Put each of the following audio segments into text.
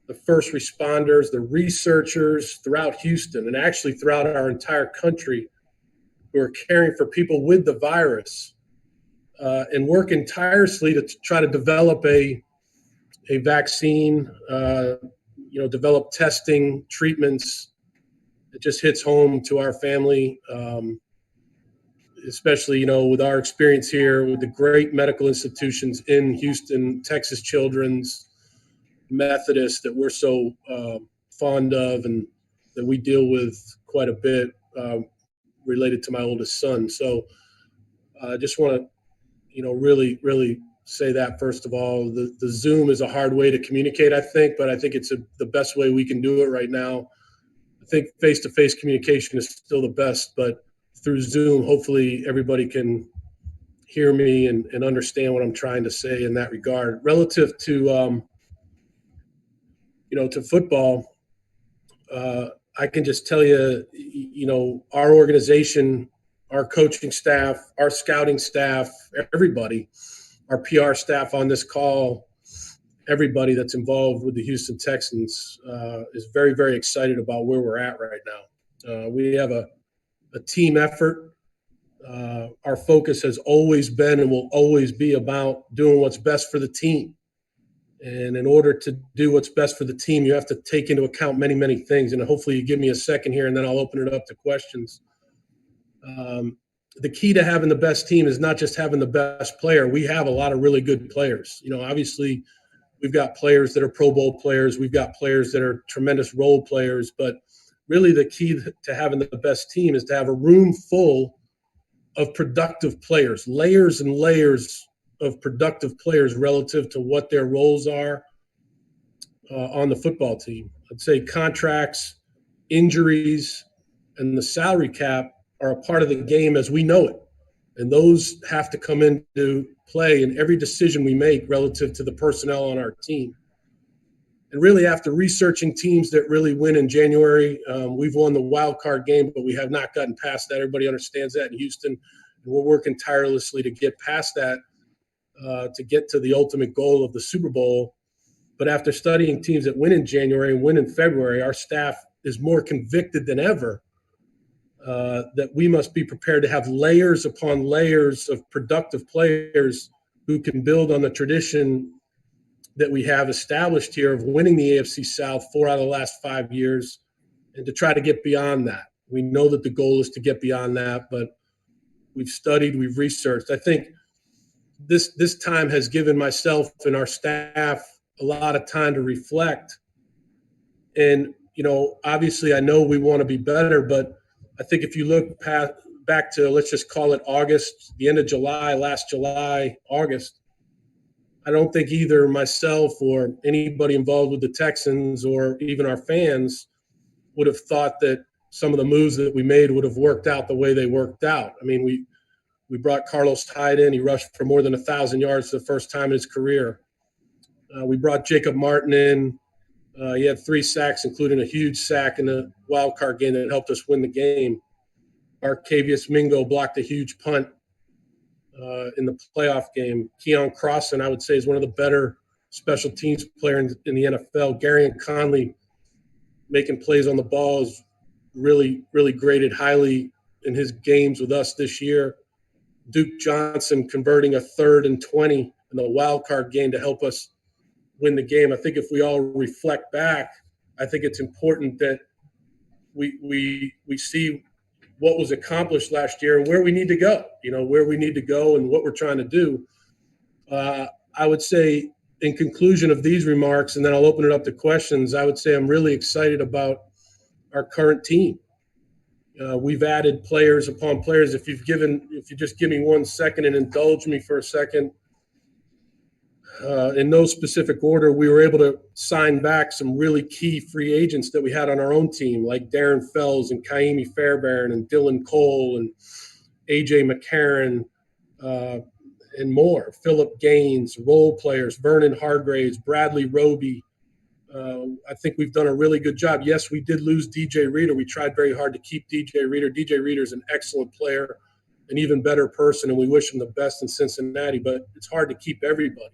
the first responders, the researchers throughout Houston and actually throughout our entire country who are caring for people with the virus and working tirelessly to try to develop a vaccine, develop testing, treatments. It just hits home to our family, especially, with our experience here with the great medical institutions in Houston, Texas Children's, Methodist that we're so fond of and that we deal with quite a bit related to my oldest son. So I just want to, really, really say that first of all. The Zoom is a hard way to communicate, I think, but I think it's the best way we can do it right now. I think face-to-face communication is still the best, but through Zoom, hopefully everybody can hear me and understand what I'm trying to say in that regard. Relative to, to football, I can just tell you, our organization, our coaching staff, our scouting staff, everybody, our PR staff on this call, everybody that's involved with the Houston Texans is very, very excited about where we're at right now. We have a team effort. Our focus has always been and will always be about doing what's best for the team. And in order to do what's best for the team, you have to take into account many, many things. And hopefully you give me a second here, and then I'll open it up to questions. The key to having the best team is not just having the best player. We have a lot of really good players. Obviously we've got players that are Pro Bowl players. We've got players that are tremendous role players. But really the key to having the best team is to have a room full of productive players, layers and layers of productive players relative to what their roles are on the football team. I'd say contracts, injuries, and the salary cap are a part of the game as we know it. And those have to come into play in every decision we make relative to the personnel on our team. And really, after researching teams that really win in January, we've won the wild card game, but we have not gotten past that. Everybody understands that in Houston. And we're working tirelessly to get past that, to get to the ultimate goal of the Super Bowl. But after studying teams that win in January and win in February, our staff is more convicted than ever that we must be prepared to have layers upon layers of productive players who can build on the tradition that we have established here of winning the AFC South 4 out of the last 5 years, and to try to get beyond that. We know that the goal is to get beyond that, but we've studied, we've researched. I think this time has given myself and our staff a lot of time to reflect. And, obviously I know we want to be better, but I think if you look back to, let's just call it August, the end of July, last July, August, I don't think either myself or anybody involved with the Texans or even our fans would have thought that some of the moves that we made would have worked out the way they worked out. I mean, we brought Carlos Hyde in. He rushed for more than 1,000 yards for the first time in his career. We brought Jacob Martin in. He had 3 sacks, including a huge sack in the wild card game that helped us win the game. Arcavius Mingo blocked a huge punt in the playoff game. Keon Crossan, I would say, is one of the better special teams players in the NFL. Garyon Conley making plays on the ball is really, really graded highly in his games with us this year. Duke Johnson converting a 3rd and 20 in the wild card game to help us win the game. I think if we all reflect back, I think it's important that we see what was accomplished last year and where we need to go, where we need to go and what we're trying to do. I would say in conclusion of these remarks, and then I'll open it up to questions, I would say I'm really excited about our current team. We've added players upon players. If you just give me 1 second and indulge me for a second, in no specific order, we were able to sign back some really key free agents that we had on our own team, like Darren Fells and Kaimi Fairbairn and Dylan Cole and A.J. McCarron and more. Philip Gaines, role players, Vernon Hargraves, Bradley Roby. I think we've done a really good job. Yes, we did lose DJ Reader. We tried very hard to keep DJ Reader. DJ Reader is an excellent player, an even better person, and we wish him the best in Cincinnati, but it's hard to keep everybody.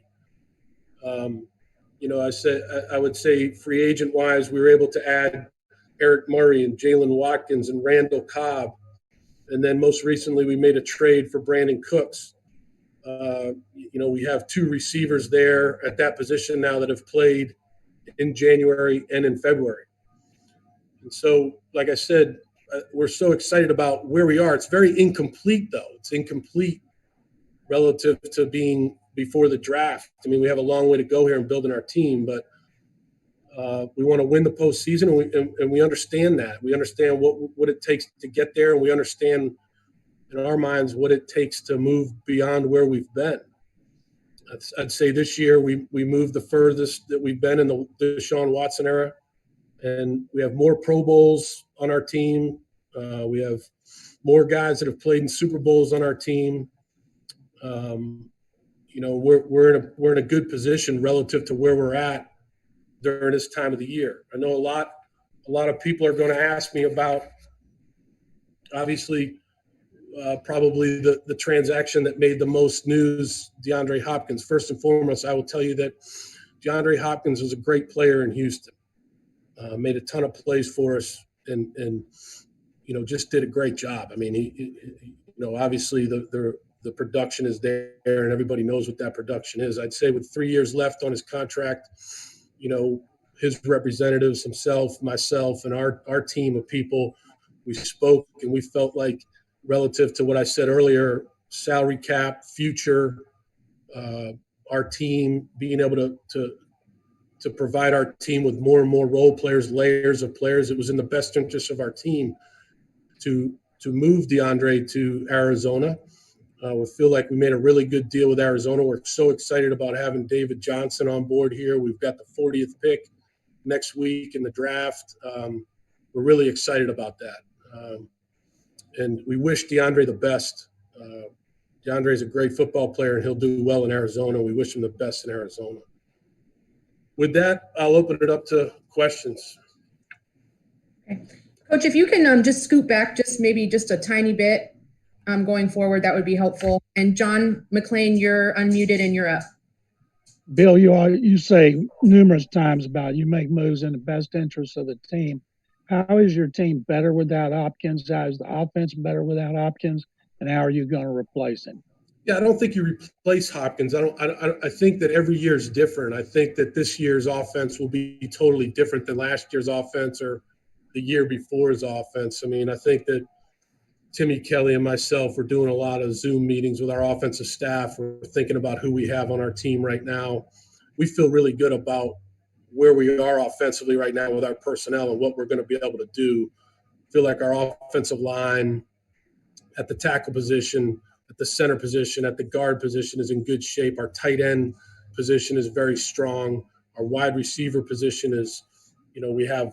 I would say free agent wise, we were able to add Eric Murray and Jalen Watkins and Randall Cobb. And then most recently, we made a trade for Brandon Cooks. We have two receivers there at that position now that have played in January and in February. And so, like I said, we're so excited about where we are. It's very incomplete, though. It's incomplete relative to being before the draft. I mean, we have a long way to go here in building our team, but we want to win the postseason, and we understand that. We understand what it takes to get there, and we understand in our minds what it takes to move beyond where we've been. I'd say this year we moved the furthest that we've been in the Deshaun Watson era, and we have more Pro Bowls on our team. We have more guys that have played in Super Bowls on our team. We're in a good position relative to where we're at during this time of the year. I know a lot of people are going to ask me about, obviously, probably the transaction that made the most news, DeAndre Hopkins. First and foremost, I will tell you that DeAndre Hopkins was a great player in Houston, made a ton of plays for us, and just did a great job. I mean, he obviously the production is there, and everybody knows what that production is. I'd say with 3 years left on his contract, his representatives, himself, myself, and our team of people, we spoke, and we felt like, relative to what I said earlier, salary cap, future, our team being able to provide our team with more and more role players, layers of players, it was in the best interest of our team to move DeAndre to Arizona. We feel like we made a really good deal with Arizona. We're so excited about having David Johnson on board here. We've got the 40th pick next week in the draft. We're really excited about that. And we wish DeAndre the best. DeAndre is a great football player, and he'll do well in Arizona. We wish him the best in Arizona. With that, I'll open it up to questions. Okay. Coach, if you can just scoot back maybe just a tiny bit going forward, that would be helpful. And John McClain, you're unmuted and you're up. Bill, you say numerous times about you make moves in the best interest of the team. How is your team better without Hopkins? How is the offense better without Hopkins? And how are you going to replace him? Yeah, I don't think you replace Hopkins. I think that every year is different. I think that this year's offense will be totally different than last year's offense or the year before's offense. I mean, I think that Timmy Kelly and myself are doing a lot of Zoom meetings with our offensive staff. We're thinking about who we have on our team right now. We feel really good about where we are offensively right now with our personnel and what we're going to be able to do. Feel like our offensive line at the tackle position, at the center position, at the guard position is in good shape. Our tight end position is very strong. Our wide receiver position is, we have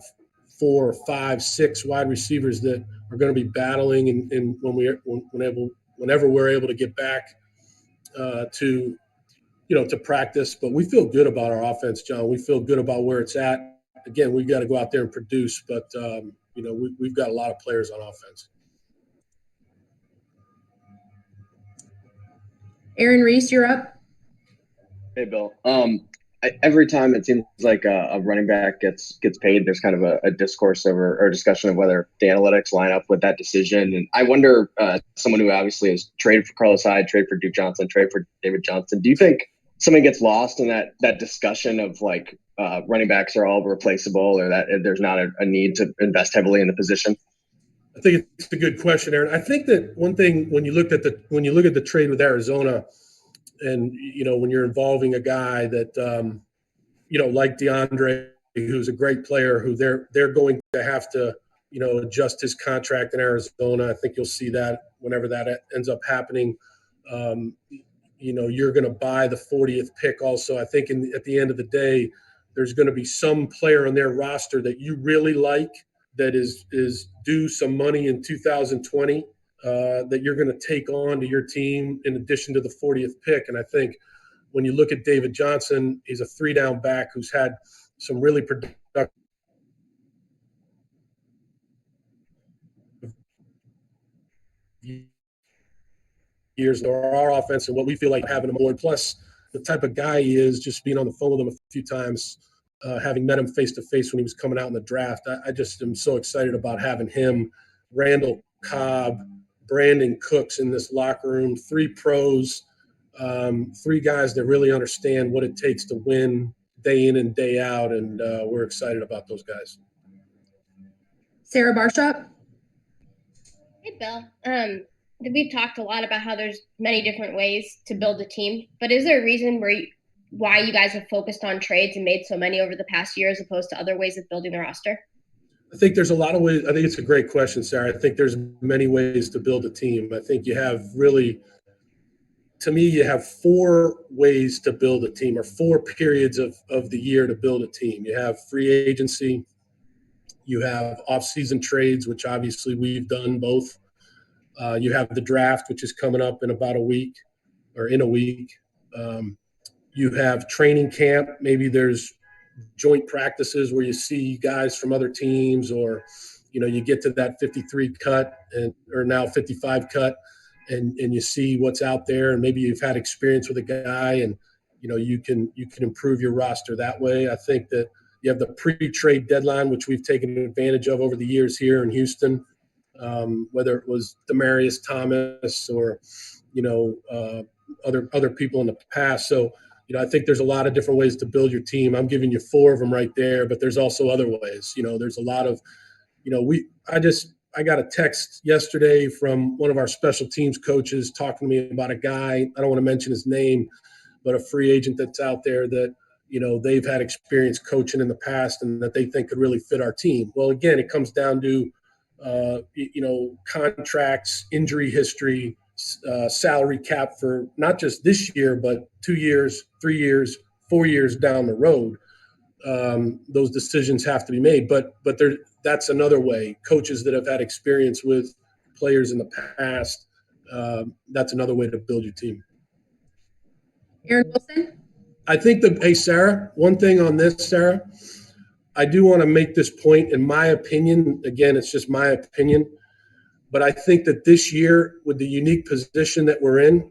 4 or 5, 6 wide receivers that are going to be battling, and whenever we're able to get back to practice. But we feel good about our offense, John. We feel good about where it's at. Again, we've got to go out there and produce, but we've got a lot of players on offense. Aaron Reese, you're up. Hey, Bill. Every time it seems like a running back gets paid, there's kind of a discourse over or discussion of whether the analytics line up with that decision. And I wonder, someone who obviously has traded for Carlos Hyde, traded for Duke Johnson, traded for David Johnson, do you think something gets lost in that discussion of like running backs are all replaceable, or that there's not a need to invest heavily in the position? I think it's a good question, Aaron. I think that one thing when you look at the trade with Arizona, and when you're involving a guy that like DeAndre, who's a great player, who they're going to have to adjust his contract in Arizona. I think you'll see that whenever that ends up happening. You're going to buy the 40th pick also. I think at the end of the day, there's going to be some player on their roster that you really like that is due some money in 2020 that you're going to take on to your team in addition to the 40th pick. And I think when you look at David Johnson, he's a 3-down back who's had some really productive years in our offense, and what we feel like having him on. Plus, the type of guy he is, just being on the phone with him a few times, having met him face to face when he was coming out in the draft. I just am so excited about having him, Randall Cobb, Brandon Cooks in this locker room, 3 pros, 3 guys that really understand what it takes to win day in and day out. And we're excited about those guys. Sarah Barshop. Hey, Bill. We've talked a lot about how there's many different ways to build a team, but is there a reason why you guys have focused on trades and made so many over the past year as opposed to other ways of building the roster? I think there's a lot of ways. I think it's a great question, Sarah. I think there's many ways to build a team. I think you have really, to me, you have 4 ways to build a team, or 4 periods of the year to build a team. You have free agency. You have off-season trades, which obviously we've done both. You have the draft, which is coming up in about a week or in a week. You have training camp. Maybe there's joint practices where you see guys from other teams, or, you get to that 53 cut or now 55 cut and you see what's out there, and maybe you've had experience with a guy and, you can improve your roster that way. I think that you have the pre-trade deadline, which we've taken advantage of over the years here in Houston, whether it was Demaryius Thomas or, other people in the past. So, I think there's a lot of different ways to build your team. I'm giving you 4 of them right there, but there's also other ways. There's a lot of, I got a text yesterday from one of our special teams coaches talking to me about a guy. I don't want to mention his name, but a free agent that's out there that, they've had experience coaching in the past and that they think could really fit our team. Well, again, it comes down to, contracts, injury history, salary cap for not just this year, but 2 years, 3 years, 4 years down the road. Those decisions have to be made, but that's another way. Coaches that have had experience with players in the past, that's another way to build your team. Aaron Wilson. I think hey, Sarah, one thing on this, Sarah, I do want to make this point. In my opinion, again, it's just my opinion, but I think that this year, with the unique position that we're in,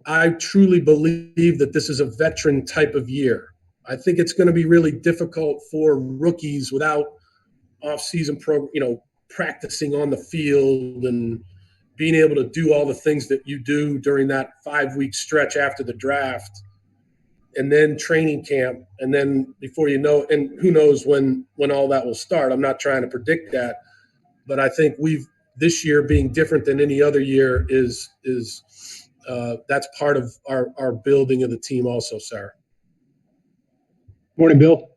I truly believe that this is a veteran type of year. I think it's going to be really difficult for rookies without off-season practicing on the field and being able to do all the things that you do during that 5-week stretch after the draft, and then training camp, and then before you know, and who knows when all that will start. I'm not trying to predict that, but I think this year being different than any other year is that's part of our building of the team also, Sarah. Morning, Bill.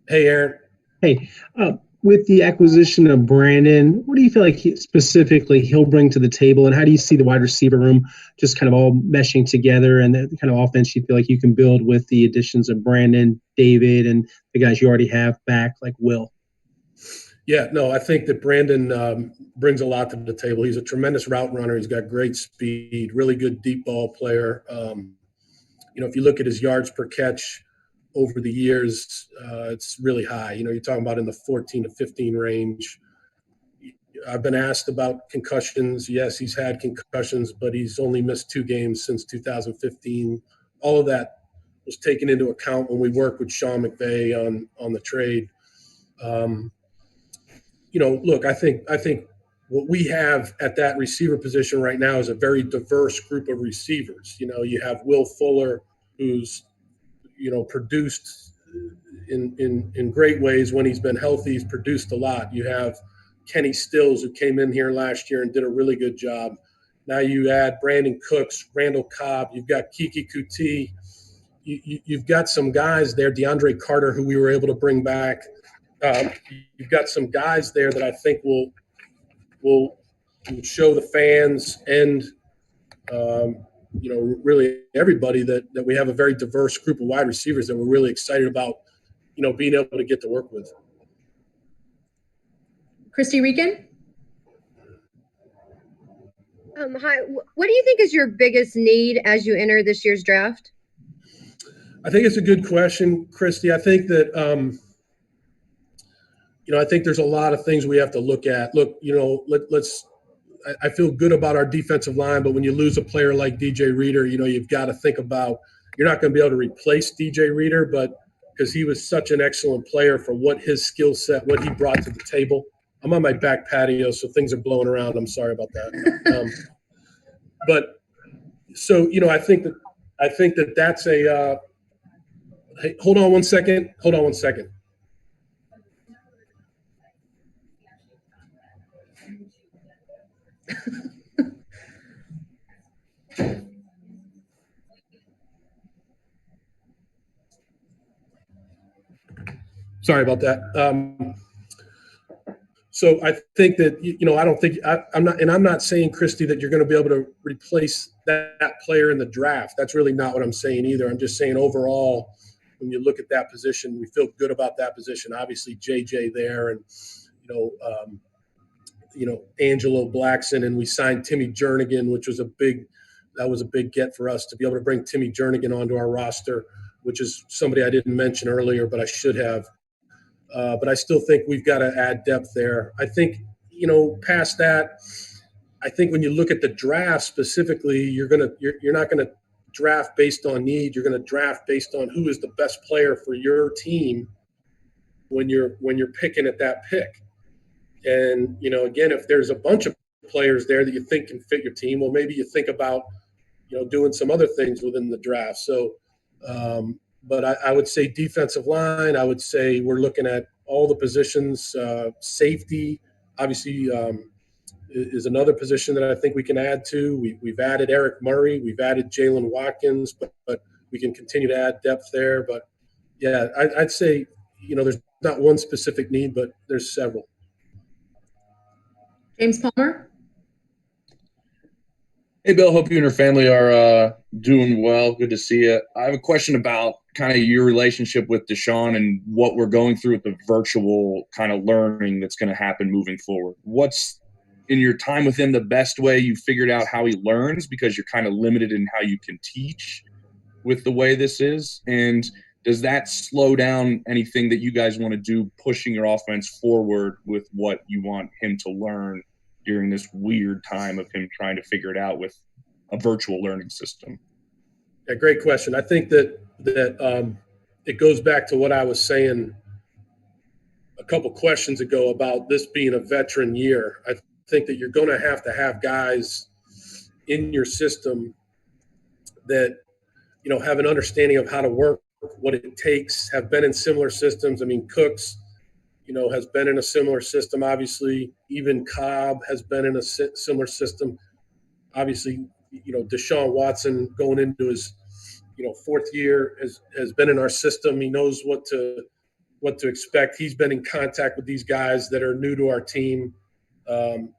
Hey, Aaron. Hey, with the acquisition of Brandon, what do you feel like specifically he'll bring to the table, and how do you see the wide receiver room just kind of all meshing together, and the kind of offense you feel like you can build with the additions of Brandon, David, and the guys you already have back like Will? Yeah, no, I think that Brandon brings a lot to the table. He's a tremendous route runner. He's got great speed, really good deep ball player. If you look at his yards per catch over the years, it's really high. You're talking about in the 14 to 15 range. I've been asked about concussions. Yes, he's had concussions, but he's only missed 2 games since 2015. All of that was taken into account when we worked with Sean McVay on the trade. Look, I think what we have at that receiver position right now is a very diverse group of receivers. You have Will Fuller, who's produced in great ways when he's been healthy. He's produced a lot. You have Kenny Stills, who came in here last year and did a really good job. Now you add Brandon Cooks, Randall Cobb. You've got Kiki Kuti. You've got some guys there, DeAndre Carter, who we were able to bring back. You've got some guys there that I think will show the fans and really everybody that we have a very diverse group of wide receivers that we're really excited about, being able to get to work with. Christy Regan. Hi. What do you think is your biggest need as you enter this year's draft? I think it's a good question, Christy. I think that, I think there's a lot of things we have to look at. Look, I feel good about our defensive line, but when you lose a player like DJ Reader, you've got to think about, you're not going to be able to replace DJ Reader, but because he was such an excellent player for what his skill set, what he brought to the table. I'm on my back patio, so things are blowing around. I'm sorry about that. But so, I think that that's a hey, hold on one second. Sorry about that. So I think that, I don't think I'm not saying, Christy, that you're going to be able to replace that player in the draft. That's really not what I'm saying either. I'm just saying overall, when you look at that position, we feel good about that position. Obviously, JJ there, and Angelo Blackson, and we signed Timmy Jernigan, which was a big get for us to be able to bring Timmy Jernigan onto our roster, which is somebody I didn't mention earlier, but I should have. But I still think we've got to add depth there. I think, past that, I think when you look at the draft specifically, you're not going to draft based on need. You're going to draft based on who is the best player for your team when you're picking at that pick. And, again, if there's a bunch of players there that you think can fit your team, well, maybe you think about, doing some other things within the draft. So, but I would say defensive line, I would say we're looking at all the positions. Safety, obviously, is another position that I think we can add to. We've added Eric Murray. We've added Jalen Watkins, but we can continue to add depth there. But, yeah, I'd say, there's not one specific need, but there's several. James Palmer. Hey, Bill, hope you and your family are doing well. Good to see you. I have a question about kind of your relationship with Deshaun and what we're going through with the virtual kind of learning that's going to happen moving forward. What's, in your time with him, the best way you figured out how he learns, because you're kind of limited in how you can teach with the way this is? And does that slow down anything that you guys want to do, pushing your offense forward with what you want him to learn during this weird time of him trying to figure it out with a virtual learning system? Yeah, great question. I think that it goes back to what I was saying a couple questions ago about this being a veteran year. I think that you're going to have guys in your system that, have an understanding of how to work, what it takes, have been in similar systems. I mean, Cooks, has been in a similar system. Obviously, even Cobb has been in a similar system. Obviously, Deshaun Watson going into his, fourth year has been in our system. He knows what to expect. He's been in contact with these guys that are new to our team.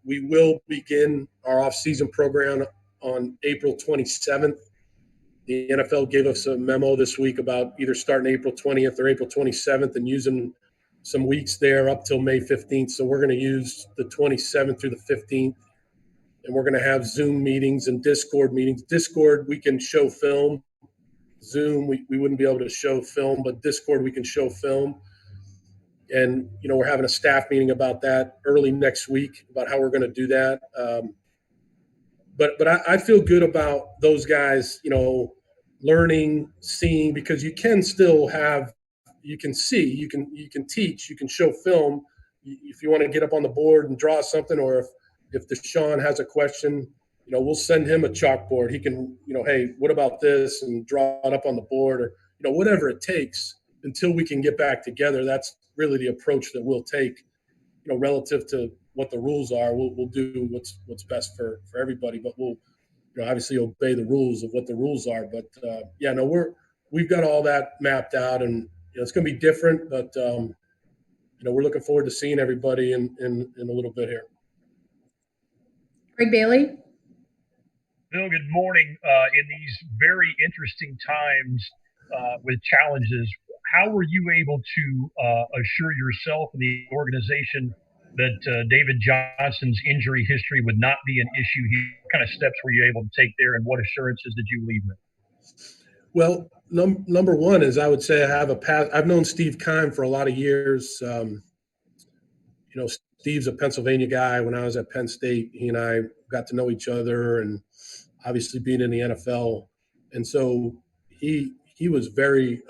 We will begin our off-season program on April 27th. The NFL gave us a memo this week about either starting April 20th or April 27th and using some weeks there up till May 15th. So we're going to use the 27th through the 15th, and we're going to have Zoom meetings and Discord meetings. Discord, we can show film. Zoom, we wouldn't be able to show film, but Discord, we can show film. And, we're having a staff meeting about that early next week about how we're going to do that. But I feel good about those guys, learning, seeing, because you can still have, you can see, you can teach, you can show film. If you want to get up on the board and draw something, or if Deshaun has a question, we'll send him a chalkboard. He can, hey, what about this, and draw it up on the board, or, whatever it takes until we can get back together. That's really the approach that we'll take, relative to what the rules are. We'll do what's best for everybody, but we'll, obviously obey the rules of what the rules are. But we've got all that mapped out, and it's going to be different, but we're looking forward to seeing everybody in a little bit here. Greg Bailey. Bill, good morning. In these very interesting times with challenges, how were you able to assure yourself and the organization that David Johnson's injury history would not be an issue here? What kind of steps were you able to take there, and what assurances did you leave with? Well, number one is, I would say I have I've known Steve Keim for a lot of years. Steve's a Pennsylvania guy. When I was at Penn State, he and I got to know each other, and obviously being in the NFL. And so he was very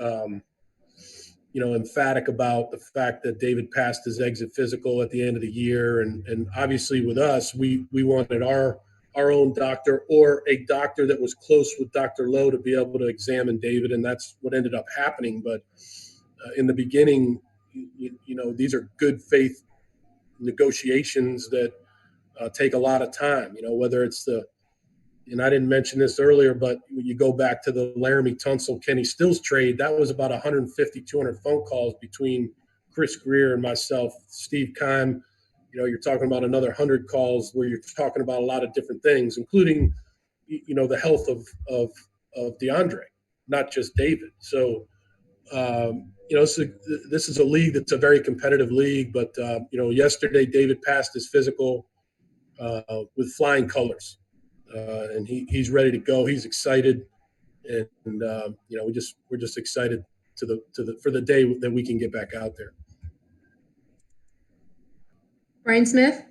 emphatic about the fact that David passed his exit physical at the end of the year, and obviously with us, we wanted our own doctor or a doctor that was close with Dr. Lowe to be able to examine David, and that's what ended up happening. But in the beginning, these are good faith negotiations that take a lot of time. Whether it's and I didn't mention this earlier, but when you go back to the Laramie Tunsil Kenny Stills trade, that was about 150, 200 phone calls between Chris Greer and myself, Steve Keim. You're talking about another 100 calls where you're talking about a lot of different things, including, the health of DeAndre, not just David. So, this is a league that's a very competitive league. But, yesterday David passed his physical with flying colors. And he's ready to go. He's excited, and we're just excited for the day that we can get back out there. Brian Smith.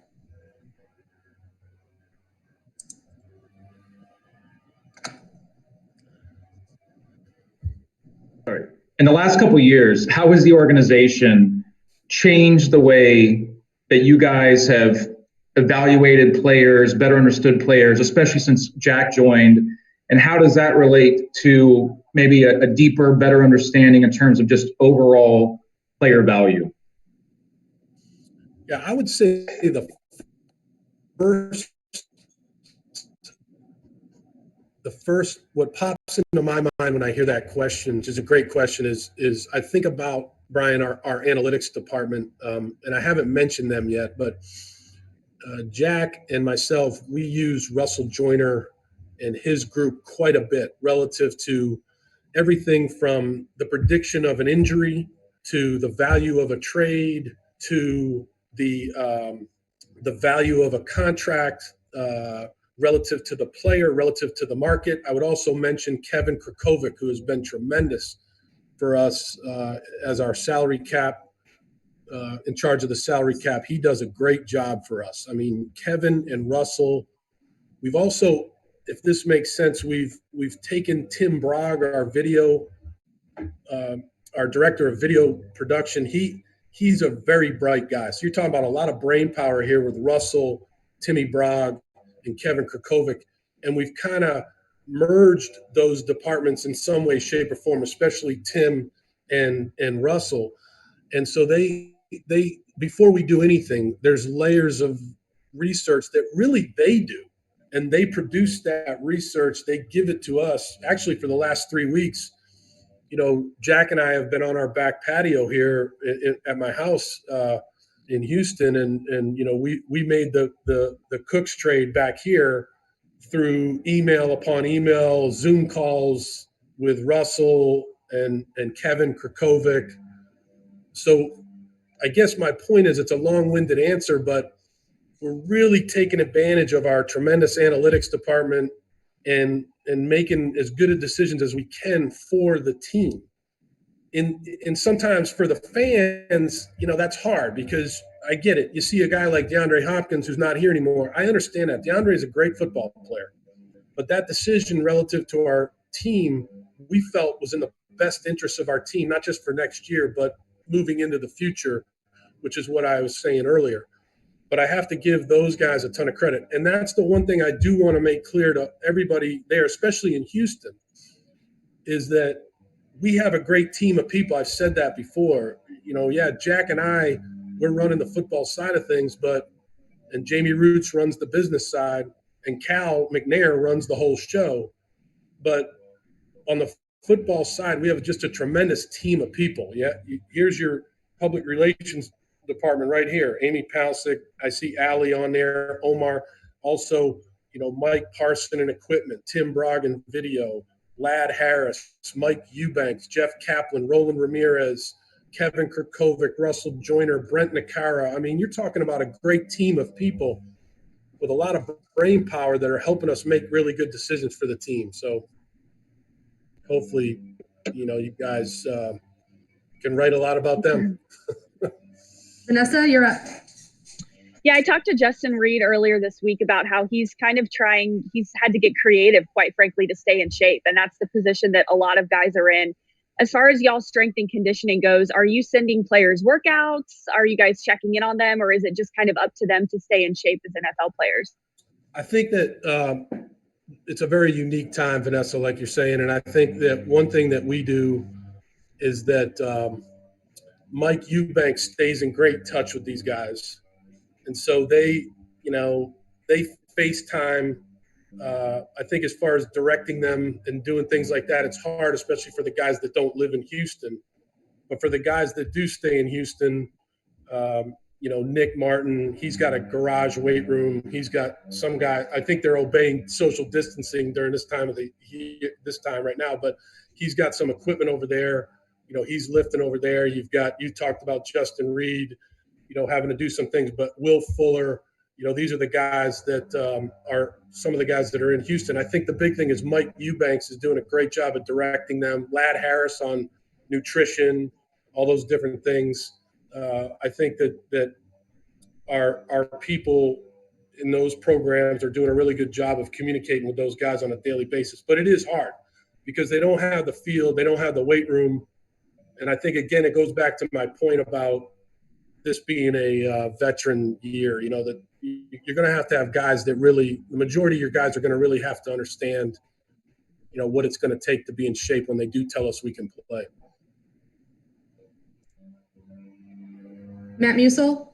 All right. In the last couple of years, how has the organization changed the way that you guys have evaluated players, better understood players, especially since Jack joined? And how does that relate to maybe a deeper, better understanding in terms of just overall player value? Yeah, I would say the first what pops into my mind when I hear that question, which is a great question, is I think about, Brian, our analytics department, and I haven't mentioned them yet, but Jack and myself, we use Russell Joyner and his group quite a bit relative to everything from the prediction of an injury to the value of a trade to the value of a contract, relative to the player, relative to the market. I would also mention Kevin Krakovic, who has been tremendous for us as our salary cap, in charge of the salary cap. He does a great job for us. I mean, Kevin and Russell. We've also, if this makes sense, we've taken Tim Bragg, our director of video production. He's a very bright guy. So you're talking about a lot of brain power here with Russell, Timmy Bragg, and Kevin Krakovic. And we've kind of merged those departments in some way, shape, or form, especially Tim and Russell. And so they before we do anything, there's layers of research that really they do. And they produce that research. They give it to us. Actually, for the last 3 weeks, Jack and I have been on our back patio here at my house in Houston, and we made the Cooks trade back here through email upon email, Zoom calls with Russell and Kevin Krakovic. So I guess my point is, it's a long-winded answer, but we're really taking advantage of our tremendous analytics department and making as good a decisions as we can for the team. And sometimes for the fans, that's hard, because I get it. You see a guy like DeAndre Hopkins who's not here anymore. I understand that. DeAndre is a great football player. But that decision relative to our team, we felt was in the best interest of our team, not just for next year, but moving into the future, which is what I was saying earlier. But I have to give those guys a ton of credit. And that's the one thing I do want to make clear to everybody there, especially in Houston, is that we have a great team of people. I've said that before. Jack and I, we're running the football side of things, and Jamie Roots runs the business side, and Cal McNair runs the whole show. But on the football side, we have just a tremendous team of people. Yeah, here's your public relations department right here. Amy Palsick, I see Allie on there, Omar, also, Mike Parson in equipment, Tim Bragg in video, Lad Harris, Mike Eubanks, Jeff Kaplan, Roland Ramirez, Kevin Krakovic, Russell Joyner, Brent Nakara. I mean, you're talking about a great team of people with a lot of brain power that are helping us make really good decisions for the team. So hopefully, you guys can write a lot about them. Vanessa, you're up. Yeah, I talked to Justin Reed earlier this week about how he's kind of he's had to get creative, quite frankly, to stay in shape. And that's the position that a lot of guys are in. As far as y'all's strength and conditioning goes, are you sending players workouts? Are you guys checking in on them? Or is it just kind of up to them to stay in shape as NFL players? I think that it's a very unique time, Vanessa, like you're saying. And I think that one thing that we do is that Mike Eubanks stays in great touch with these guys. And so they FaceTime. I think as far as directing them and doing things like that, it's hard, especially for the guys that don't live in Houston. But for the guys that do stay in Houston, Nick Martin, he's got a garage weight room. He's got some guy. I think they're obeying social distancing during this time right now. But he's got some equipment over there. He's lifting over there. You talked about Justin Reed, having to do some things, but Will Fuller, these are the guys that are some of the guys that are in Houston. I think the big thing is Mike Eubanks is doing a great job of directing them. Lad Harris on nutrition, all those different things. I think that our people in those programs are doing a really good job of communicating with those guys on a daily basis. But it is hard because they don't have the field, they don't have the weight room. And I think, again, it goes back to my point about this being a veteran year, that you're going to have guys that really – the majority of your guys are going to really have to understand, what it's going to take to be in shape when they do tell us we can play. Matt Musil?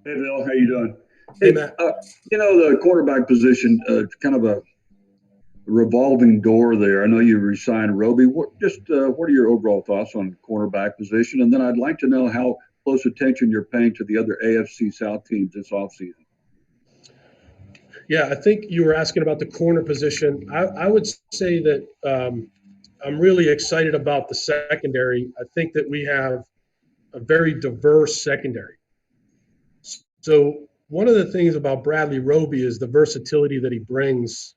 Hey, Bill. How you doing? Hey, Matt. The quarterback position, kind of a revolving door there. I know you resigned Roby. What are your overall thoughts on cornerback position? And then I'd like to know how close attention you're paying to the other AFC South teams this offseason. Yeah, I think you were asking about the corner position. I would say that I'm really excited about the secondary. I think that we have a very diverse secondary. So one of the things about Bradley Roby is the versatility that he brings,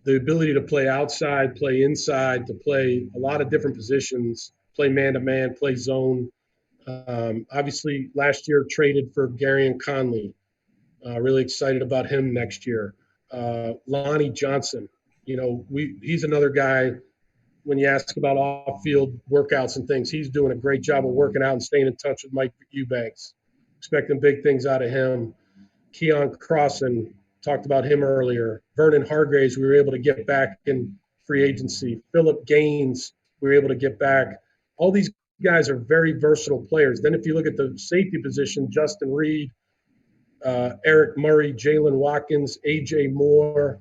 the ability to play outside, play inside, to play a lot of different positions, play man-to-man, play zone. Obviously, last year traded for Garyon Conley. Really excited about him next year. Lonnie Johnson, he's another guy. When you ask about off-field workouts and things, he's doing a great job of working out and staying in touch with Mike Eubanks. Expecting big things out of him. Keon Crossan, talked about him earlier. Vernon Hargraves, we were able to get back in free agency. Philip Gaines, we were able to get back. All these guys are very versatile players. Then if you look at the safety position, Justin Reed, Eric Murray, Jalen Watkins, A.J. Moore,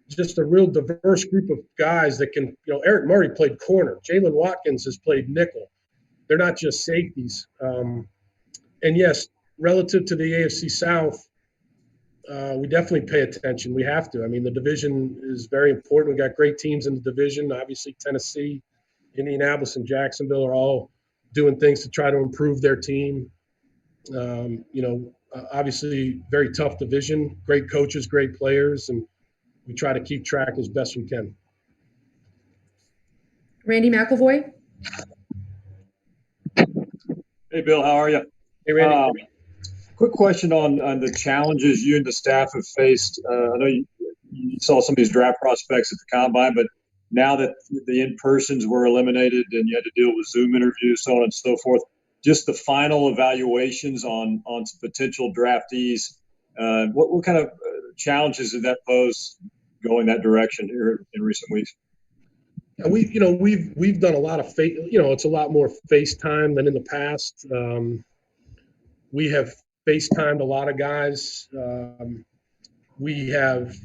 just a real diverse group of guys that can, Eric Murray played corner. Jalen Watkins has played nickel. They're not just safeties. And yes, relative to the AFC South, we definitely pay attention. We have to. I mean, the division is very important. We got great teams in the division. Obviously, Tennessee, Indianapolis, and Jacksonville are all doing things to try to improve their team. Obviously, very tough division. Great coaches, great players, and we try to keep track as best we can. Randy McIlvoy? Hey, Bill. How are you? Hey, Randy. Quick question on the challenges you and the staff have faced. I know you saw some of these draft prospects at the Combine, but now that the in-persons were eliminated and you had to deal with Zoom interviews, so on and so forth, just the final evaluations on some potential draftees, what kind of challenges did that pose going that direction here in recent weeks? And we've done a lot of it's a lot more FaceTime than in the past. We have FaceTimed a lot of guys. We have,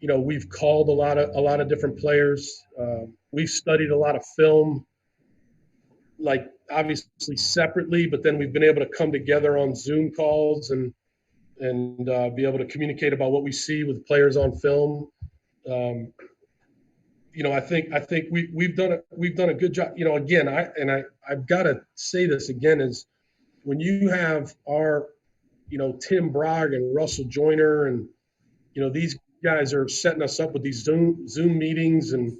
we've called a lot of different players. We've studied a lot of film, like obviously separately, but then we've been able to come together on Zoom calls and be able to communicate about what we see with players on film. I think we've done a good job. Again, I've got to say this again is when you have our, Tim Bragg and Russell Joyner and, these guys are setting us up with these Zoom meetings and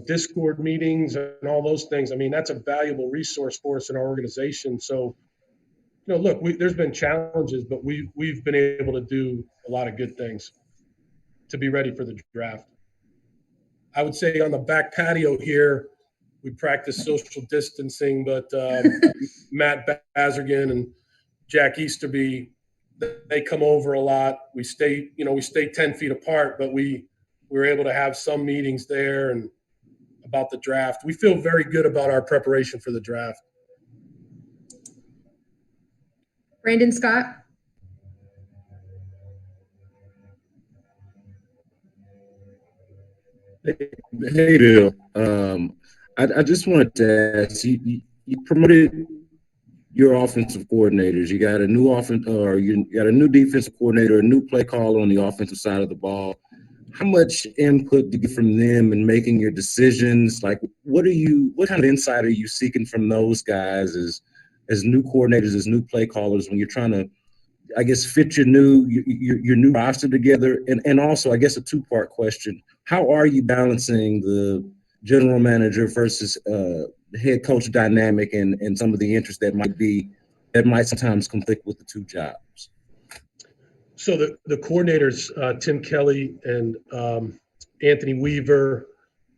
Discord meetings and all those things. I mean, that's a valuable resource for us in our organization. So, look, there's been challenges, but we've been able to do a lot of good things to be ready for the draft. I would say on the back patio here, we practice social distancing, but Matt Bazergan and Jack Easterby, they come over a lot. We stay 10 feet apart, but we were able to have some meetings there and about the draft. We feel very good about our preparation for the draft. Brandon Scott. Hey, Bill. I just wanted to ask you promoted your offensive coordinators. You got a new you got a new defensive coordinator, a new play caller on the offensive side of the ball. How much input do you get from them in making your decisions? Like, what kind of insight are you seeking from those guys as new coordinators, as new play callers, when you're trying to, I guess, fit your new roster together? And also, I guess, a two-part question. How are you balancing the general manager versus head coach dynamic and some of the interests that might sometimes conflict with the two jobs? So the coordinators, Tim Kelly and Anthony Weaver,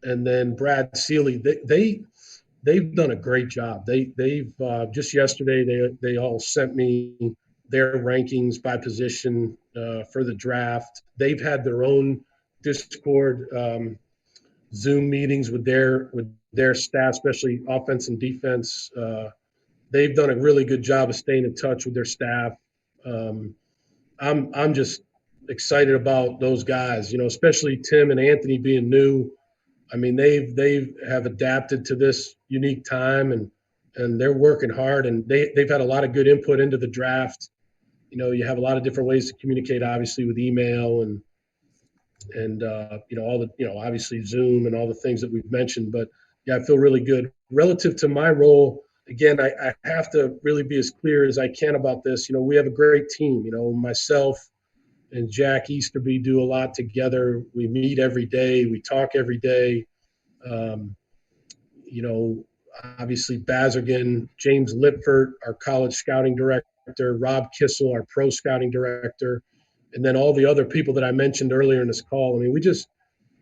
and then Brad Seeley, they've done a great job. They've just yesterday they all sent me their rankings by position for the draft. They've had their own Discord Zoom meetings with their staff, especially offense and defense. They've done a really good job of staying in touch with their staff. I'm just excited about those guys, especially Tim and Anthony being new. I mean, they have adapted to this unique time and they're working hard, and they've had a lot of good input into the draft. You have a lot of different ways to communicate, obviously, with email and all the, obviously Zoom and all the things that we've mentioned. But yeah, I feel really good relative to my role. Again, I have to really be as clear as I can about this. We have a great team. Myself and Jack Easterby do a lot together. We meet every day. We talk every day. Obviously Bazergan, James Lipford, our college scouting director, Rob Kissel, our pro scouting director, and then all the other people that I mentioned earlier in this call. I mean, we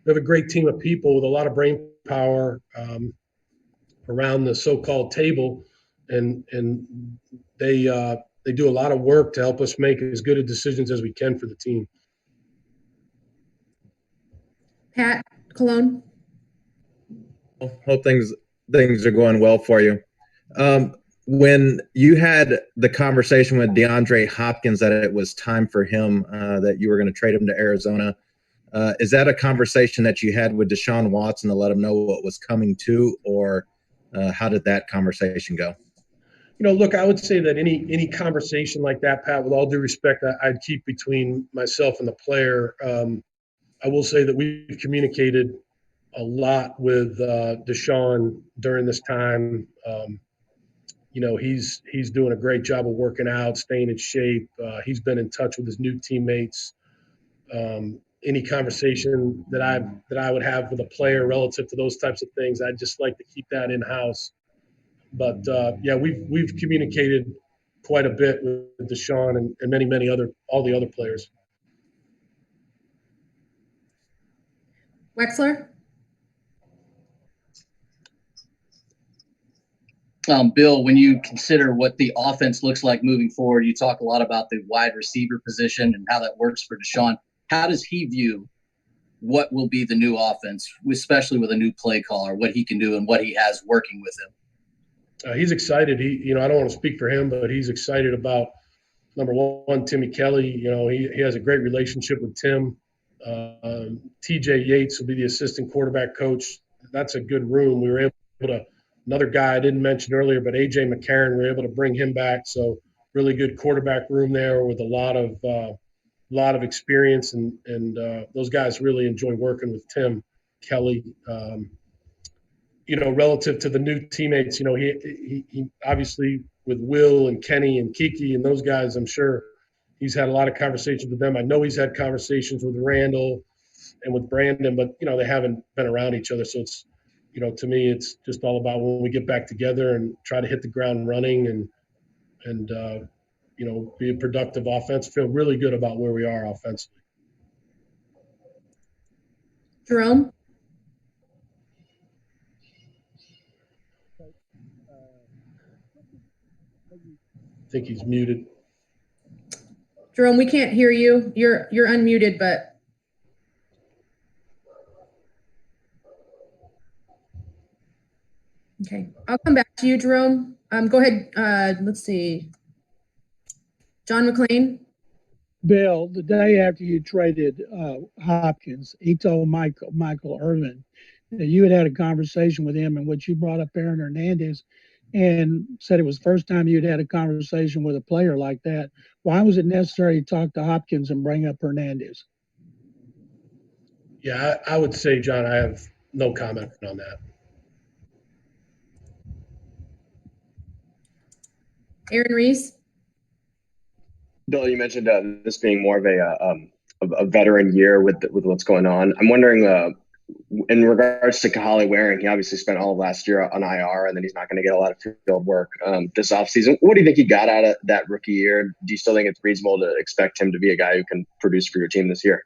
have a great team of people with a lot of brain power around the so-called table, and they do a lot of work to help us make as good of decisions as we can for the team. Pat Cologne. Hope things are going well for you. When you had the conversation with DeAndre Hopkins that it was time for him, that you were going to trade him to Arizona, is that a conversation that you had with Deshaun Watson to let him know what was coming to, or how did that conversation go? Look, I would say that any conversation like that, Pat, with all due respect, I'd keep between myself and the player. I will say that we've communicated a lot with Deshaun during this time. He's doing a great job of working out, staying in shape. He's been in touch with his new teammates. Any conversation that I would have with a player relative to those types of things, I'd just like to keep that in-house. But yeah, we've communicated quite a bit with Deshaun and all the other players. Wexler. Bill, when you consider what the offense looks like moving forward, you talk a lot about the wide receiver position and how that works for Deshaun. How does he view what will be the new offense, especially with a new play caller, what he can do and what he has working with him? He's excited. I don't want to speak for him, but he's excited about, number one, Timmy Kelly. He has a great relationship with Tim. TJ Yates will be the assistant quarterback coach. That's a good room. We were able to, another guy I didn't mention earlier, but AJ McCarron, we were able to bring him back. So really good quarterback room there with a lot of experience, and those guys really enjoy working with Tim Kelly. Relative to the new teammates, he obviously with Will and Kenny and Kiki and those guys, I'm sure he's had a lot of conversations with them. I know he's had conversations with Randall and with Brandon, but they haven't been around each other. So it's, to me, it's just all about when we get back together and try to hit the ground running and be a productive offense. Feel really good about where we are offensively. Jerome? I think he's muted. Jerome, we can't hear you. You're unmuted, but. Okay, I'll come back to you, Jerome. Go ahead. Let's see. John McClain. Bill, the day after you traded Hopkins, he told Michael Irvin that you had a conversation with him in which you brought up Aaron Hernandez and said it was the first time you'd had a conversation with a player like that. Why was it necessary to talk to Hopkins and bring up Hernandez? Yeah, I would say, John, I have no comment on that. Aaron Reese. Bill, you mentioned this being more of a veteran year with what's going on. I'm wondering, in regards to Kahale Warring, he obviously spent all of last year on IR, and then he's not going to get a lot of field work this offseason. What do you think he got out of that rookie year? Do you still think it's reasonable to expect him to be a guy who can produce for your team this year?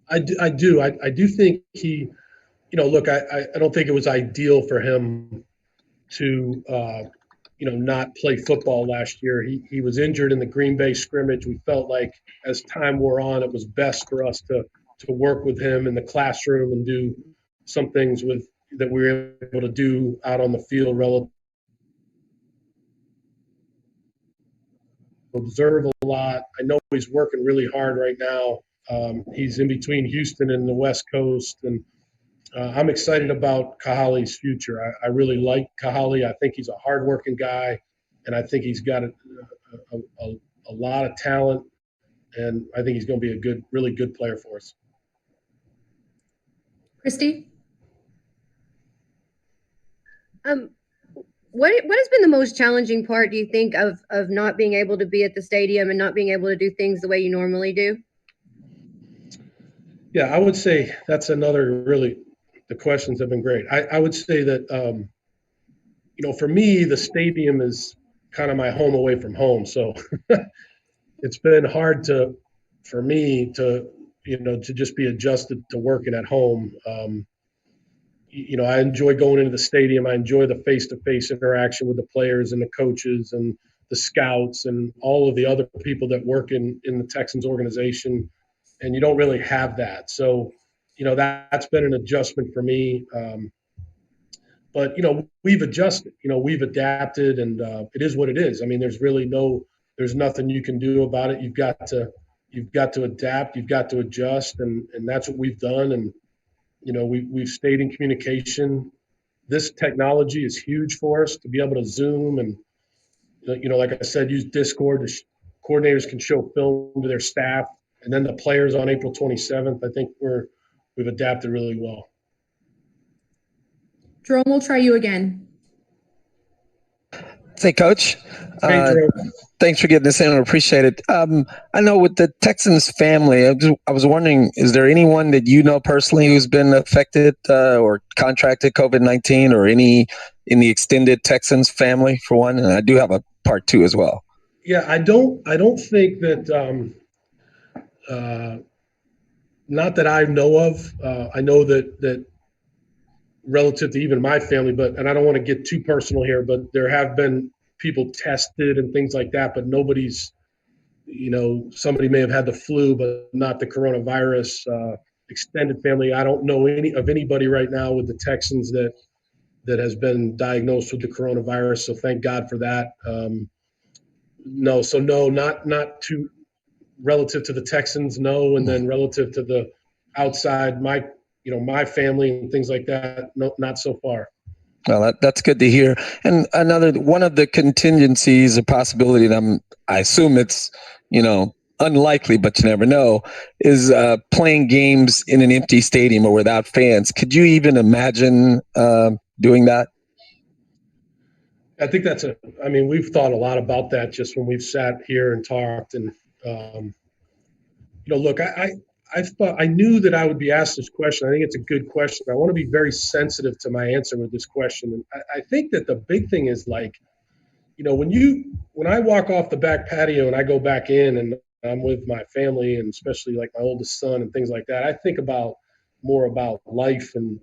I do. I do think he, look, I don't think it was ideal for him to not play football last year. He was injured in the Green Bay scrimmage. We felt like as time wore on, it was best for us to work with him in the classroom and do some things that we were able to do out on the field relative. Observe a lot. I know he's working really hard right now. He's in between Houston and the West Coast, and I'm excited about Kahale's future. I really like Kahale. I think he's a hardworking guy, and I think he's got a lot of talent, and I think he's going to be a really good player for us. Christy? What has been the most challenging part, do you think, of not being able to be at the stadium and not being able to do things the way you normally do? Yeah, I would say that's another really – the questions have been great. I would say that, for me, the stadium is kind of my home away from home. So it's been hard for me to just be adjusted to working at home. I enjoy going into the stadium. I enjoy the face-to-face interaction with the players and the coaches and the scouts and all of the other people that work in the Texans organization. And you don't really have that. So, that's been an adjustment for me. But, we've adjusted, we've adapted, and it is what it is. I mean, there's nothing you can do about it. You've got to adapt, you've got to adjust, and that's what we've done. And, we've stayed in communication. This technology is huge for us to be able to Zoom and, like I said, use Discord. The coordinators can show film to their staff, and then the players on April 27th. I think we've adapted really well. Jerome, we'll try you again. Hey, Coach. Hey, Jerome. Thanks for getting this in. I appreciate it. I know with the Texans family, I was wondering, is there anyone that you know personally who's been affected or contracted COVID-19, or any in the extended Texans family, for one? And I do have a part two as well. Yeah, I don't think that not that I know of. I know that relative to even my family, and I don't want to get too personal here, but there have been people tested and things like that, but nobody's, somebody may have had the flu, but not the coronavirus. Extended family, I don't know anybody right now with the Texans that has been diagnosed with the coronavirus. So thank God for that. No, not too relative to the Texans, no, and then relative to the outside, my family and things like that, no, not so far. Well, that's good to hear. And one of the contingencies, a possibility that I assume it's, unlikely, but you never know, is playing games in an empty stadium or without fans. Could you even imagine doing that? I think we've thought a lot about that just when we've sat here and talked. And, look, I knew that I would be asked this question. I think it's a good question. I want to be very sensitive to my answer with this question. And I think that the big thing is like, when I walk off the back patio and I go back in and I'm with my family and especially like my oldest son and things like that, I think more about life and,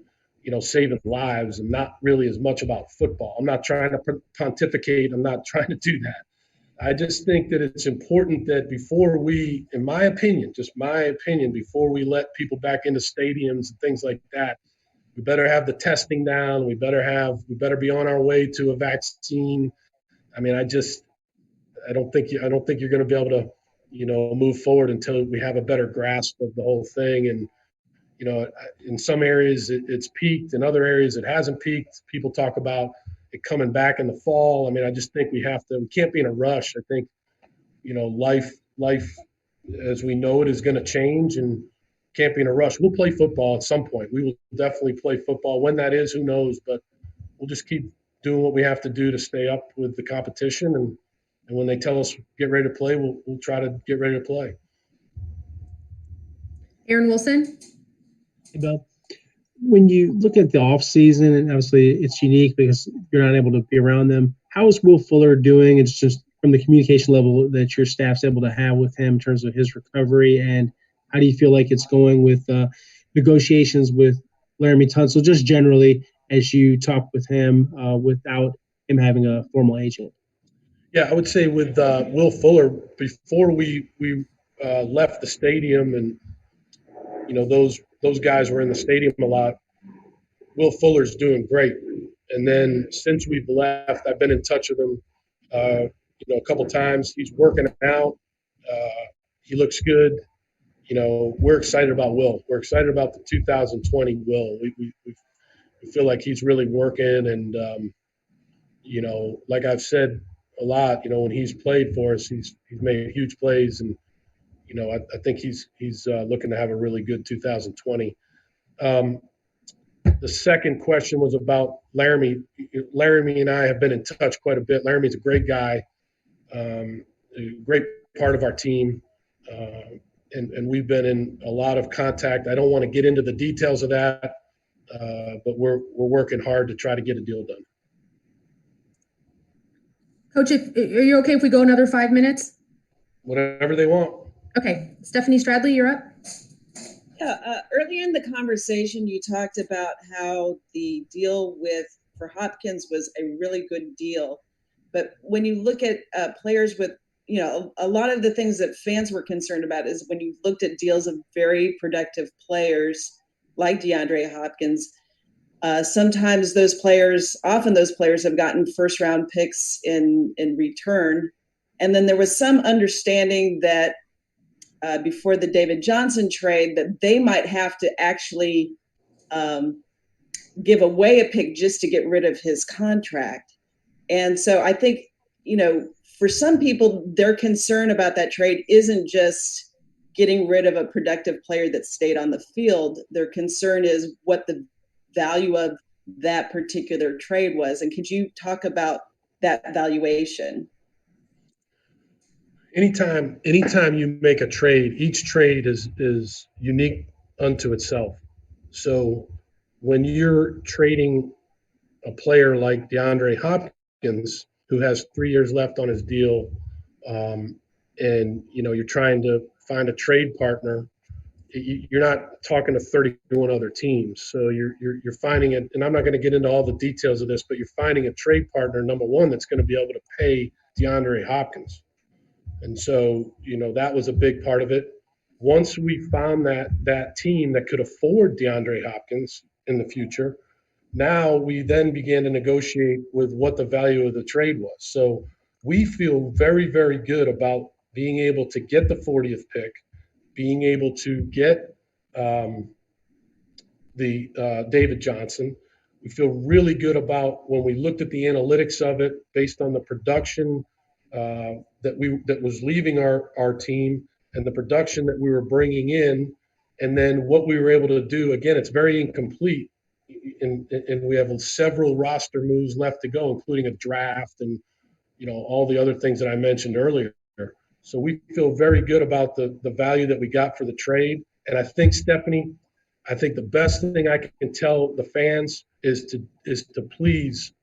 saving lives and not really as much about football. I'm not trying to pontificate. I'm not trying to do that. I just think that it's important that before we, in my opinion, just my opinion, before we let people back into stadiums and things like that, we better have the testing down. We better be on our way to a vaccine. I mean, I don't think you're going to be able to, move forward until we have a better grasp of the whole thing. And, in some areas it's peaked, in other areas it hasn't peaked. People talk about it coming back in the fall. I mean, I just think we can't be in a rush. I think, life as we know it is going to change and can't be in a rush. We'll play football at some point. We will definitely play football. When that is, who knows? But we'll just keep doing what we have to do to stay up with the competition. And when they tell us get ready to play, we'll try to get ready to play. Aaron Wilson. Hey, Bill. When you look at the offseason, and obviously it's unique because you're not able to be around them, how is Will Fuller doing? It's just from the communication level that your staff's able to have with him in terms of his recovery, and how do you feel like it's going with negotiations with Laremy Tunsil, just generally as you talk with him without him having a formal agent? Yeah, I would say with Will Fuller, before we left the stadium and, those guys were in the stadium a lot, Will Fuller's doing great. And then since we've left, I've been in touch with him, a couple times. He's working out. He looks good. We're excited about Will. We're excited about the 2020 Will. We feel like he's really working. And, like I've said a lot, when he's played for us, he's made huge plays. And, I think he's looking to have a really good 2020. The second question was about Laremy. Laremy and I have been in touch quite a bit. Laramy's a great guy, a great part of our team, and we've been in a lot of contact. I don't want to get into the details of that, but we're working hard to try to get a deal done. Coach, are you okay if we go another 5 minutes? Whatever they want. Okay. Stephanie Stradley, you're up. Yeah, earlier in the conversation, you talked about how the deal for Hopkins was a really good deal. But when you look at players with, a lot of the things that fans were concerned about is when you looked at deals of very productive players like DeAndre Hopkins, sometimes often those players have gotten first round picks in return. And then there was some understanding that before the David Johnson trade that they might have to actually give away a pick just to get rid of his contract. And so I think, for some people, their concern about that trade isn't just getting rid of a productive player that stayed on the field. Their concern is what the value of that particular trade was. And could you talk about that valuation? Anytime you make a trade, each trade is unique unto itself. So when you're trading a player like DeAndre Hopkins, who has 3 years left on his deal, and you're trying to find a trade partner, you're not talking to 31 other teams. So you're finding it, and I'm not going to get into all the details of this, but you're finding a trade partner, number one, that's going to be able to pay DeAndre Hopkins. And so, that was a big part of it. Once we found that team that could afford DeAndre Hopkins in the future, now we then began to negotiate with what the value of the trade was. So we feel very, very good about being able to get the 40th pick, being able to get the David Johnson. We feel really good about when we looked at the analytics of it based on the production that was leaving our team and the production that we were bringing in, and then what we were able to do. Again, it's very incomplete, and we have several roster moves left to go, including a draft and all the other things that I mentioned earlier. So we feel very good about the value that we got for the trade. And I think, Stephanie, the best thing I can tell the fans is to please,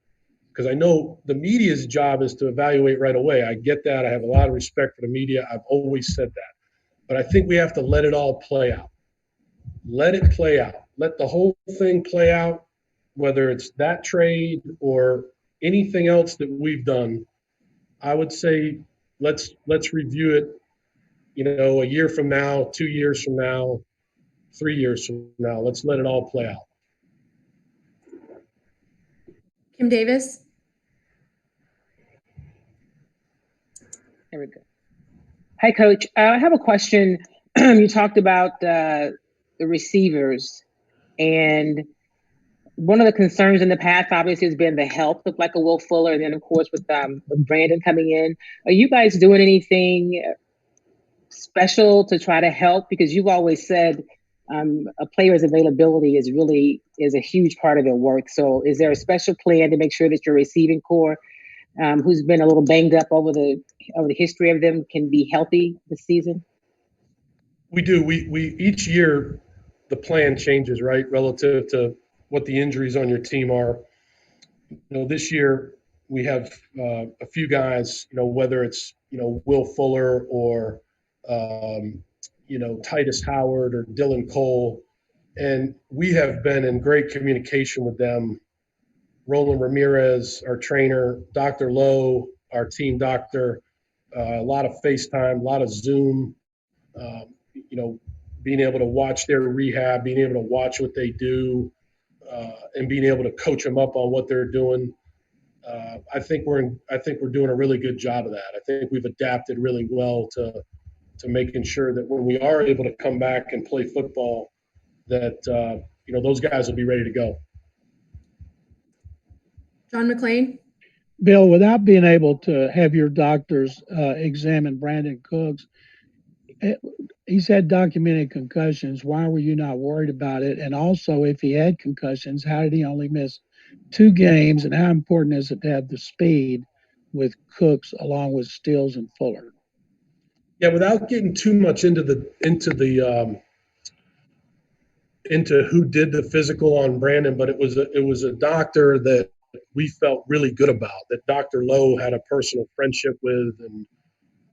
because I know the media's job is to evaluate right away. I get that. I have a lot of respect for the media. I've always said that. But I think we have to let it all play out. Let it play out. Let the whole thing play out, whether it's that trade or anything else that we've done. I would say let's review it, a year from now, 2 years from now, 3 years from now. Let's let it all play out. Kim Davis. There we go. Hi, Coach. I have a question. You talked about the receivers, and one of the concerns in the past, obviously, has been the health of like a Will Fuller, and then of course with Brandon coming in. Are you guys doing anything special to try to help? Because you've always said a player's availability is a huge part of their work. So, is there a special plan to make sure that your receiving core, who's been a little banged up over the history of them, can be healthy this season? We do. We each year the plan changes, right, relative to what the injuries on your team are. This year we have a few guys, whether it's Will Fuller or Titus Howard or Dylan Cole, and we have been in great communication with them. Roland Ramirez, our trainer, Dr. Lowe, our team doctor, a lot of FaceTime, a lot of Zoom, being able to watch their rehab, being able to watch what they do, and being able to coach them up on what they're doing. I think we're doing a really good job of that. I think we've adapted really well to making sure that when we are able to come back and play football, that those guys will be ready to go. John McClain. Bill, without being able to have your doctors examine Brandon Cooks, he's had documented concussions. Why were you not worried about it? And also, if he had concussions, how did he only miss 2 games? And how important is it to have the speed with Cooks along with Stills and Fuller? Yeah, without getting too much into who did the physical on Brandon, but it was a doctor that we felt really good about, that Dr. Lowe had a personal friendship with, and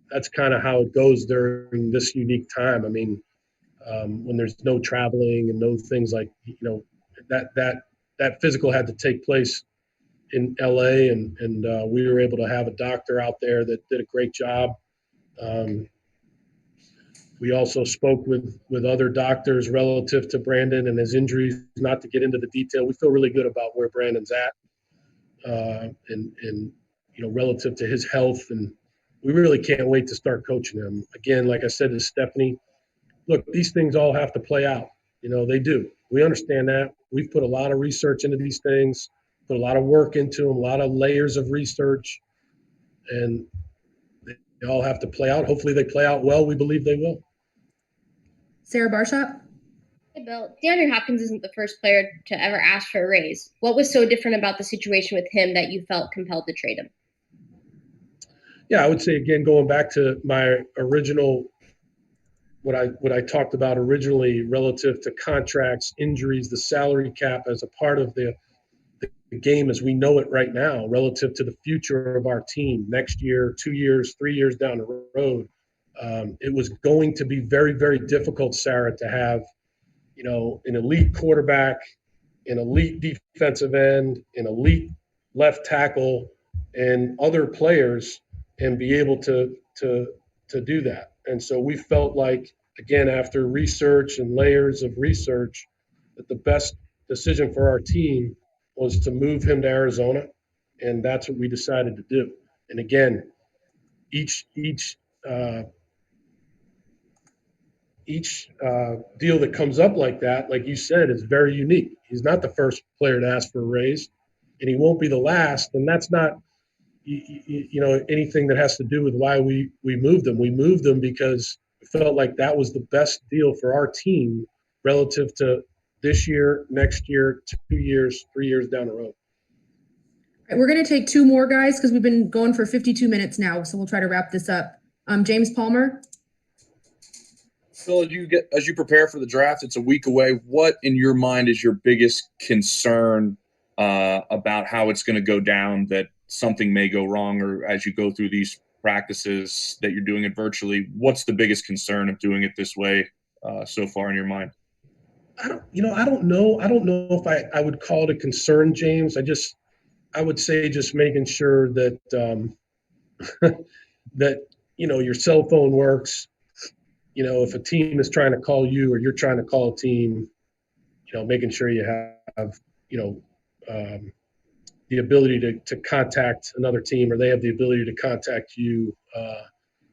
that's kind of how it goes during this unique time. I mean, when there's no traveling and no things like, that physical had to take place in LA, and we were able to have a doctor out there that did a great job. We also spoke with other doctors relative to Brandon and his injuries. Not to get into the detail, we feel really good about where Brandon's at, and relative to his health, and we really can't wait to start coaching him. Again, like I said to Stephanie, look, these things all have to play out. They do. We understand that. We've put a lot of research into these things, put a lot of work into them, a lot of layers of research, and they all have to play out. Hopefully they play out well. We believe they will. Sarah Barshop. Hey, Bill. DeAndre Hopkins isn't the first player to ever ask for a raise. What was so different about the situation with him that you felt compelled to trade him? Yeah, I would say, again, going back to my original, what I talked about originally relative to contracts, injuries, the salary cap as a part of the game as we know it right now, relative to the future of our team next year, 2 years, 3 years down the road. It was going to be very, very difficult, Sarah, to have, an elite quarterback, an elite defensive end, an elite left tackle, and other players, and be able to do that. And so we felt like, again, after research and layers of research, that the best decision for our team was to move him to Arizona, and that's what we decided to do. And again, each deal that comes up like that, like you said, is very unique. He's not the first player to ask for a raise, and he won't be the last. And that's not, anything that has to do with why we moved him. We moved him because we felt like that was the best deal for our team relative to this year, next year, 2 years, 3 years down the road. We're going to take 2 more, guys, because we've been going for 52 minutes now, so we'll try to wrap this up. James Palmer. Phil, as you prepare for the draft, it's a week away. What in your mind is your biggest concern about how it's going to go down, that something may go wrong, or as you go through these practices that you're doing it virtually, what's the biggest concern of doing it this way so far in your mind? I don't know. I don't know if I would call it a concern, James. I would say just making sure that that your cell phone works. If a team is trying to call you or you're trying to call a team, making sure you have the ability to contact another team, or they have the ability to contact you.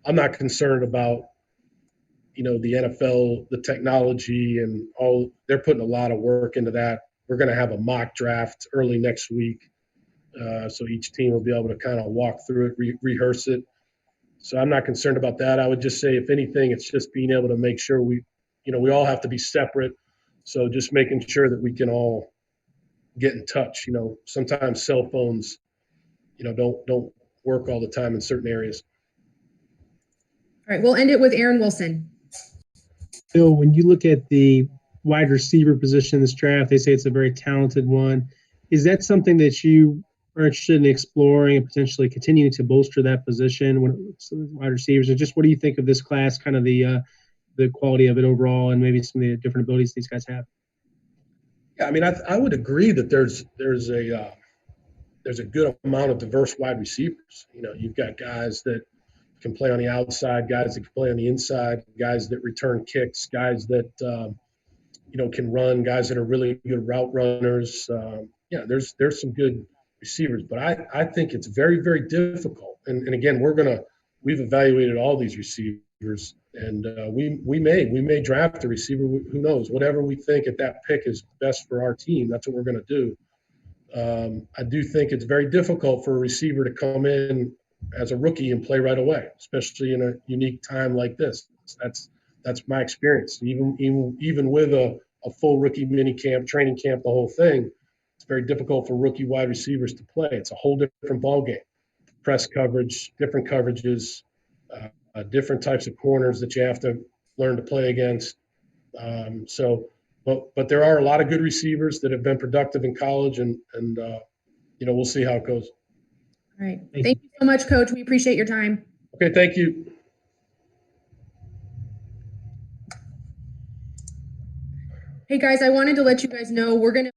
I'm not concerned about the NFL, the technology, and all. They're putting a lot of work into that. We're going to have a mock draft early next week, so each team will be able to kind of walk through it, rehearse it. So I'm not concerned about that. I would just say, if anything, it's just being able to make sure we all have to be separate. So just making sure that we can all get in touch. Sometimes cell phones, don't work all the time in certain areas. All right, we'll end it with Aaron Wilson. Phil, when you look at the wide receiver position in this draft, they say it's a very talented one. Is that something that you are interested in exploring and potentially continuing to bolster that position when it's wide receivers? And just what do you think of this class, kind of the quality of it overall, and maybe some of the different abilities these guys have? Yeah, I mean, I would agree that there's a good amount of diverse wide receivers. You've got guys that can play on the outside, guys that can play on the inside, guys that return kicks, guys that can run, guys that are really good route runners. There's some good receivers, but I think it's very, very difficult. And again, we've evaluated all these receivers, and we may draft a receiver. Who knows? Whatever we think at that pick is best for our team, that's what we're going to do. I do think it's very difficult for a receiver to come in as a rookie and play right away, especially in a unique time like this. That's my experience. Even with a full rookie mini camp, training camp, the whole thing, it's very difficult for rookie wide receivers to play. It's a whole different ballgame. Press coverage, different coverages, different types of corners that you have to learn to play against. But there are a lot of good receivers that have been productive in college, and we'll see how it goes. All right. Thank you so much, Coach. We appreciate your time. Okay, thank you. Hey, guys, I wanted to let you guys know we're going to